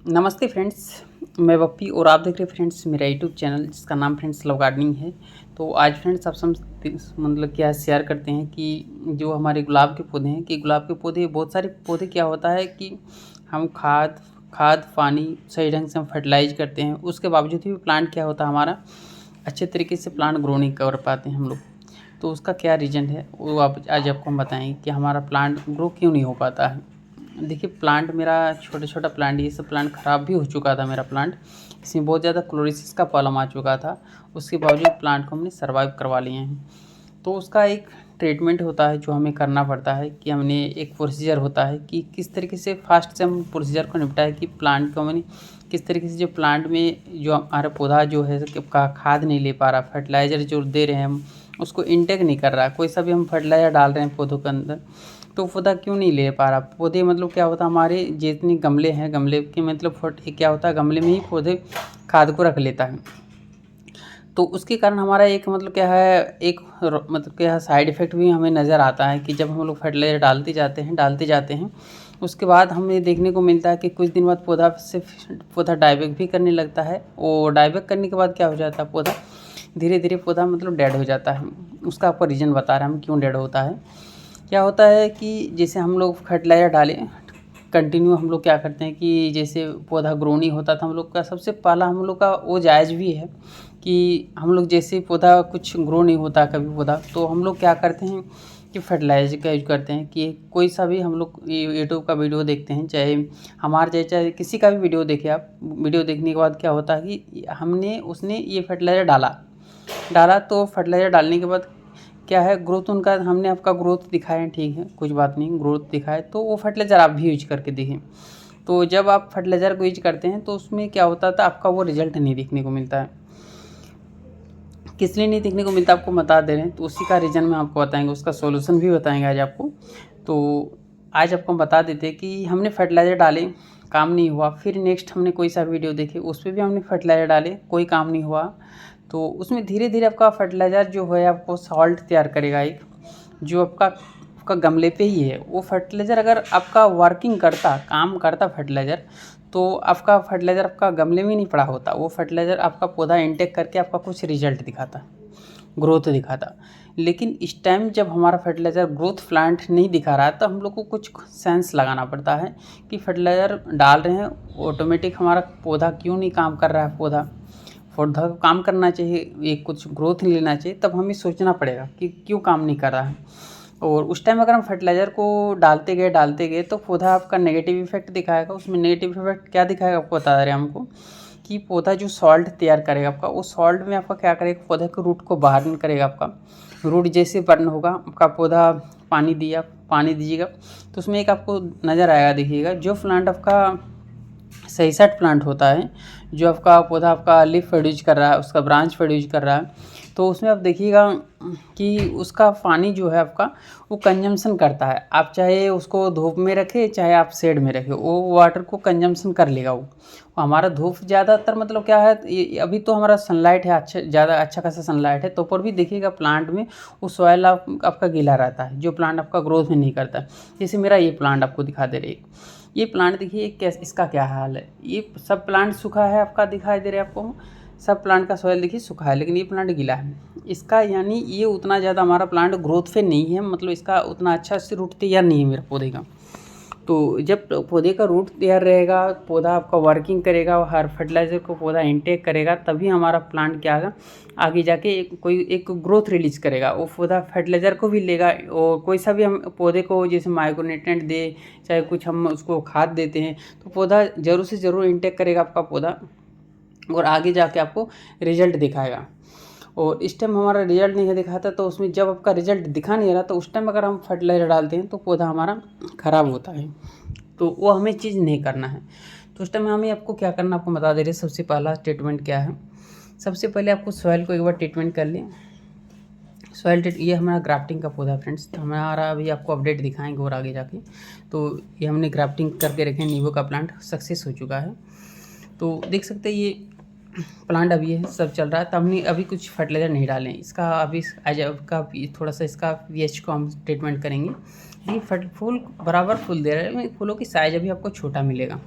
नमस्ते फ्रेंड्स, मैं बप्पी और आप देख रहे हैं फ्रेंड्स मेरा यूट्यूब चैनल जिसका नाम फ्रेंड्स लव गार्डनिंग है। तो आज फ्रेंड्स आपसे हम मतलब क्या शेयर करते हैं कि जो हमारे गुलाब के पौधे हैं कि गुलाब के पौधे बहुत सारे पौधे क्या होता है कि हम खाद खाद पानी सही ढंग से हम फर्टिलाइज करते हैं, उसके बावजूद भी प्लांट क्या होता है हमारा अच्छे तरीके से प्लांट ग्रो नहीं कर पाते हैं हम लोग। तो उसका क्या रीज़न है वो आप आज आपको हम बताएंगे कि हमारा प्लांट ग्रो क्यों नहीं हो पाता है। देखिए प्लांट मेरा छोटा छोटा प्लांट, ये सब प्लांट ख़राब भी हो चुका था मेरा प्लांट। इसमें बहुत ज़्यादा क्लोरोसिस का प्रॉब्लम आ चुका था। उसके बावजूद प्लांट को हमने सर्वाइव करवा लिए हैं। तो उसका एक ट्रीटमेंट होता है जो हमें करना पड़ता है कि हमने एक प्रोसीजर होता है कि किस तरीके से फास्ट से हम प्रोसीजर को निपटाए कि प्लांट को हमने किस तरीके से जो प्लांट में जो हमारा पौधा जो है का खाद नहीं ले पा रहा, फर्टिलाइज़र जो दे रहे हैं हम उसको इंटेक नहीं कर रहा, कोई सा भी हम फर्टिलाइज़र डाल रहे हैं पौधों के अंदर तो पौधा क्यों नहीं ले पा रहा। पौधे मतलब क्या होता है हमारे जितने गमले हैं, गमले के मतलब क्या होता है गमले में ही पौधे खाद को रख लेता है। तो उसके कारण हमारा एक मतलब क्या है एक मतलब क्या है साइड इफ़ेक्ट भी हमें नज़र आता है कि जब हम लोग फर्टिलाइज़र डालते जाते हैं उसके बाद हमें देखने को मिलता है कि कुछ दिन बाद पौधा डाइबैक भी करने लगता है और डाइबैक करने के बाद क्या हो जाता है पौधा धीरे धीरे पौधा मतलब डेड हो जाता है। उसका आपको रीज़न बता रहे हैं हम क्यों डेड होता है। क्या होता है कि जैसे हम लोग फर्टिलाइज़र डालें कंटिन्यू, हम लोग क्या करते हैं कि जैसे पौधा ग्रो नहीं होता था हम लोग का सबसे पहला हम लोग का वो जायज़ भी है कि हम लोग जैसे पौधा कुछ ग्रो नहीं होता कभी पौधा तो हम लोग क्या करते हैं कि फर्टिलाइज़र का यूज करते हैं कि कोई सा भी हम लोग यूट्यूब का वीडियो देखते हैं, चाहे हमारे चाहे किसी का भी वीडियो देखें आप, वीडियो देखने के बाद क्या होता है कि हमने उसने ये फर्टिलाइज़र डाला डाला तो फर्टिलाइज़र डालने के बाद क्या है ग्रोथ उनका हमने आपका ग्रोथ दिखाया, ठीक है कुछ बात नहीं ग्रोथ दिखाए तो वो फर्टिलाइज़र आप भी यूज करके देखें। तो जब आप फर्टिलाइज़र को यूज करते हैं तो उसमें क्या होता था आपका वो रिजल्ट नहीं देखने को मिलता है। किस लिए नहीं देखने को मिलता आपको बता दे रहे हैं, तो उसी का रीज़न में आपको बताएंगे, उसका सॉल्यूशन भी बताएंगे आज आपको। तो आज आपको हम बता देते हैं कि हमने फर्टिलाइज़र डाले काम नहीं हुआ, फिर नेक्स्ट हमने कोई सा वीडियो देखे उस पर भी हमने फर्टिलाइज़र डाले कोई काम नहीं हुआ। तो उसमें धीरे धीरे आपका फर्टिलाइज़र जो है आपको सॉल्ट तैयार करेगा एक जो आपका गमले पे ही है। वो फर्टिलाइज़र अगर आपका वर्किंग करता काम करता फर्टिलाइज़र तो आपका फर्टिलाइज़र आपका गमले में नहीं पड़ा होता, वो फर्टिलाइज़र आपका पौधा इंटेक करके आपका कुछ रिजल्ट दिखाता, ग्रोथ दिखाता। लेकिन इस टाइम जब हमारा फर्टिलाइज़र ग्रोथ प्लांट नहीं दिखा रहा है तो हम लोग को कुछ सेंस लगाना पड़ता है कि फर्टिलाइज़र डाल रहे हैं ऑटोमेटिक हमारा पौधा क्यों नहीं काम कर रहा है। पौधा को काम करना चाहिए, एक कुछ ग्रोथ लेना चाहिए, तब हमें सोचना पड़ेगा कि क्यों काम नहीं कर रहा है। और उस टाइम अगर हम फर्टिलाइज़र को डालते गए तो पौधा आपका नेगेटिव इफेक्ट दिखाएगा। उसमें नेगेटिव इफेक्ट क्या दिखाएगा आपको बता रहे हैं हमको कि पौधा जो सॉल्ट तैयार करेगा आपका, वो सॉल्ट में आपका क्या करेगा पौधे के रूट को बाहर नहीं करेगा। आपका रूट जैसे बर्न होगा आपका पौधा पानी दीजिएगा तो उसमें एक आपको नज़र आएगा, देखिएगा जो प्लांट आपका सही सेट प्लांट होता है, जो आपका पौधा आपका लीफ प्रोड्यूस कर रहा है, उसका ब्रांच प्रोड्यूस कर रहा है, तो उसमें आप देखिएगा कि उसका पानी जो है आपका वो कंजम्पशन करता है। आप चाहे उसको धूप में रखें चाहे आप शेड में रखें वो वाटर को कंजम्पशन कर लेगा। वो हमारा धूप ज़्यादातर मतलब क्या है अभी तो हमारा सनलाइट है अच्छा, ज़्यादा अच्छा खासा सनलाइट है तो पर भी देखिएगा प्लांट में वो सॉइल आपका गीला रहता है जो प्लांट आपका ग्रोथ में नहीं करता। जैसे मेरा ये प्लांट आपको दिखा दे रहे ये प्लांट देखिए कैसे इसका क्या हाल है। ये सब प्लांट सूखा है आपका दिखाई दे रहा है आपको, सब प्लांट का सॉइल देखिए सूखा है लेकिन ये प्लांट गीला है। इसका यानी ये उतना ज़्यादा हमारा प्लांट ग्रोथ पे नहीं है, मतलब इसका उतना अच्छा से रूट तैयार नहीं है मेरे पौधे का। तो जब पौधे का रूट तैयार रहेगा पौधा आपका वर्किंग करेगा हर फर्टिलाइज़र को पौधा इंटेक करेगा तभी हमारा प्लांट क्या होगा आगे जाके एक ग्रोथ रिलीज करेगा। वो पौधा फर्टिलाइज़र को भी लेगा और कोई सा भी हम पौधे को जैसे माइक्रोन्यूट्रिएंट दे चाहे कुछ हम उसको खाद देते हैं तो पौधा ज़रूर से ज़रूर इंटेक करेगा आपका पौधा और आगे जाके आपको रिजल्ट दिखाएगा। और इस टाइम हमारा रिजल्ट नहीं दिखाता तो उसमें जब आपका रिजल्ट दिखा नहीं रहा तो उस टाइम अगर हम फर्टिलाइज़र डालते हैं तो पौधा हमारा ख़राब होता है। तो वो हमें चीज़ नहीं करना है। तो उस टाइम हमें आपको क्या करना आपको बता दे रहे। सबसे पहला ट्रीटमेंट क्या है, सबसे पहले आपको सॉइल को एक बार ट्रीटमेंट कर लें। ये हमारा ग्राफ्टिंग का पौधा फ्रेंड्स, तो हमारा अभी आपको अपडेट दिखाएंगे और आगे जाके। तो ये हमने ग्राफ्टिंग करके रखे नींबू का प्लांट सक्सेस हो चुका है। तो देख सकते हैं ये प्लांट अभी है सब चल रहा है। तो हमने अभी कुछ फर्टिलाइज़र नहीं डाले इसका, अभी आज का थोड़ा सा इसका पीएच को हम ट्रीटमेंट करेंगे। ये फूल बराबर फूल दे रहे हैं, फूलों की साइज अभी आपको छोटा मिलेगा।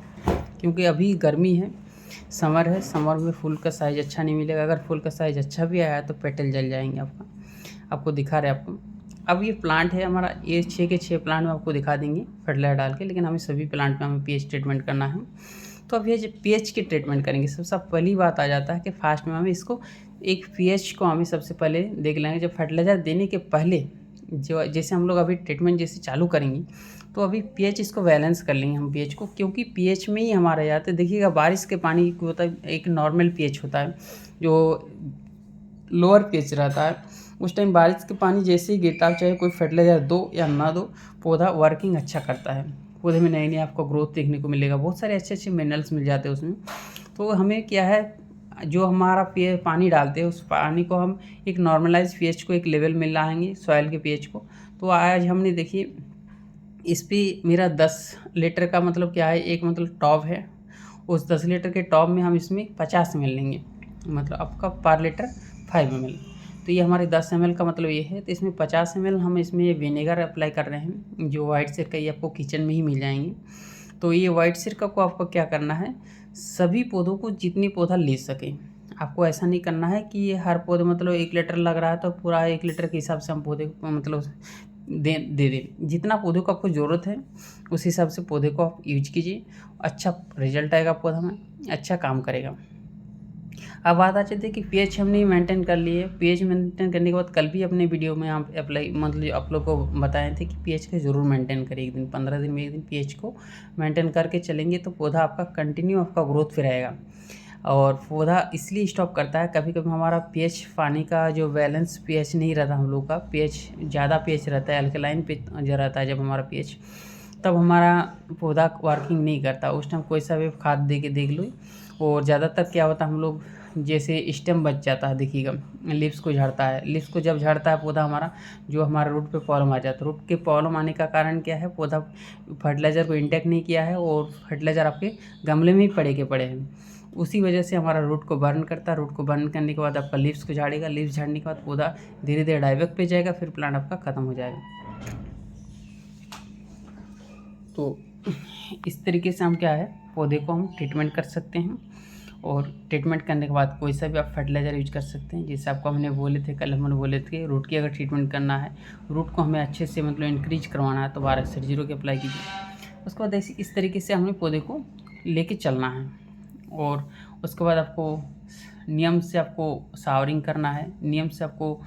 क्योंकि अभी गर्मी है, समर है, समर में फूल का साइज़ अच्छा नहीं मिलेगा। अगर फूल का साइज़ अच्छा भी आया तो पेटल जल जाएंगे आपको दिखा रहे आपको। अब ये प्लांट है हमारा, ये 6 के 6 प्लांट में आपको दिखा देंगे फर्टिलाइजर डाल के, लेकिन हमें सभी प्लांट में हमें पीएच ट्रीटमेंट करना है। तो अब ये जो पीएच की ट्रीटमेंट करेंगे, सबसे पहली बात आ जाता है कि फास्ट में हमें इसको एक पीएच को हमें सबसे पहले देख लेंगे। जब फर्टिलाइज़र देने के पहले जो जैसे हम लोग अभी ट्रीटमेंट जैसे चालू करेंगे तो अभी पीएच इसको बैलेंस कर लेंगे हम पीएच को, क्योंकि पीएच में ही हमारा जाता है। देखिएगा बारिश के पानी को होता है एक नॉर्मल पीएच होता है जो लोअर पीएच रहता है। उस टाइम बारिश के पानी जैसे ही गिरता है, चाहे कोई फर्टिलाइज़र दो या ना दो, पौधा वर्किंग अच्छा करता है। पौधे में नई नई आपको ग्रोथ देखने को मिलेगा, बहुत सारे अच्छे अच्छे मिनरल्स मिल जाते हैं उसमें। तो हमें क्या है, जो हमारा पानी डालते हैं उस पानी को हम एक नॉर्मलाइज पीएच को एक लेवल में लाएंगे, सॉइल के पीएच को। तो आज हमने देखिए इस पर मेरा 10 लीटर का मतलब क्या है, एक मतलब टॉप है, उस 10 लीटर के टॉप में हम इसमें 50 ml लेंगे, मतलब आपका पर लीटर 5 ml। तो ये हमारे 10 ml का मतलब ये है। तो इसमें 50 ml हम इसमें विनेगर अप्लाई कर रहे हैं, जो वाइट सिरका, ये आपको किचन में ही मिल जाएंगे। तो ये वाइट सिरका को आपको क्या करना है, सभी पौधों को जितनी पौधा ले सके, आपको ऐसा नहीं करना है कि ये हर पौधे मतलब 1 लीटर लग रहा है तो पूरा 1 लीटर के हिसाब से हम पौधे को मतलब दे दें। जितना पौधे को आपको ज़रूरत है उस हिसाब से पौधे को आप यूज कीजिए, अच्छा रिजल्ट आएगा, पौधा में अच्छा काम करेगा। अब बात आ जाती है कि पीएच हमने मेंटेन कर लिए। पीएच मेंटेन करने के बाद कल भी अपने वीडियो में आप अप्लाई मतलब आप लोग को बताए थे कि पीएच को ज़रूर मेंटेन करिए। एक दिन 15 दिन में एक दिन पीएच को मेंटेन करके चलेंगे तो पौधा आपका कंटिन्यू आपका ग्रोथ पे रहेगा। और पौधा इसलिए स्टॉप करता है, कभी कभी हमारा पीएच पानी का जो बैलेंस पीएच नहीं रहता, हम लोग का पीएच ज़्यादा पीएच रहता है, अल्कलाइन पे जो रहता है जब हमारा पीएच, तब हमारा पौधा वर्किंग नहीं करता। उस टाइम कोई सा भी खाद दे के देख लो। और ज़्यादातर क्या होता है, हम लोग जैसे स्टेम बच जाता है, देखिएगा लिप्स को झड़ता है। लिप्स को जब झड़ता है पौधा हमारा, जो हमारा रूट पे प्रॉब्लम आ जाता है। रूट के प्रॉब्लम आने का कारण क्या है, पौधा फर्टिलाइज़र को इंटेक नहीं किया है और फर्टिलाइज़र आपके गमले में ही पड़े के पड़े हैं। उसी वजह से हमारा रूट को बर्न करता है। रूट को बर्न करने के बाद आपका लीव्स को झाड़ेगा। लीव्स झाड़ने के बाद पौधा धीरे धीरे डाइवैक पे जाएगा, फिर प्लांट आपका ख़त्म हो जाएगा। तो इस तरीके से हम क्या है, पौधे को हम ट्रीटमेंट कर सकते हैं। और ट्रीटमेंट करने के बाद कोई सा भी आप फर्टिलाइज़र यूज कर सकते हैं। जैसे आपको हमने बोले थे, कल हमने बोले थे रूट की अगर ट्रीटमेंट करना है, रूट को हमें अच्छे से मतलब इंक्रीज करवाना है तो 12/0 की अप्लाई कीजिए। उसके बाद ऐसे इस तरीके से हमें पौधे को लेके चलना है। और उसके बाद आपको नियम से आपको शावरिंग करना है, नियम से आपको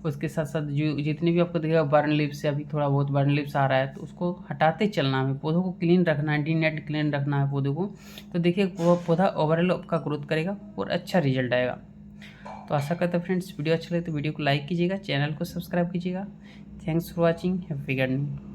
उसके साथ साथ जो जितने भी आपको दिखेगा बर्न लिप्स से, अभी थोड़ा बहुत बर्न लिप्स आ रहा है तो उसको हटाते चलना है। पौधों को क्लीन रखना है, डी नेट क्लीन रखना है पौधों को। तो देखिए वो पौधा ओवरऑल आपका ग्रोथ करेगा और अच्छा रिजल्ट आएगा। तो आशा करते हैं फ्रेंड्स वीडियो अच्छा लगे तो वीडियो को लाइक कीजिएगा, चैनल को सब्सक्राइब कीजिएगा। Thanks for watching, happy gardening.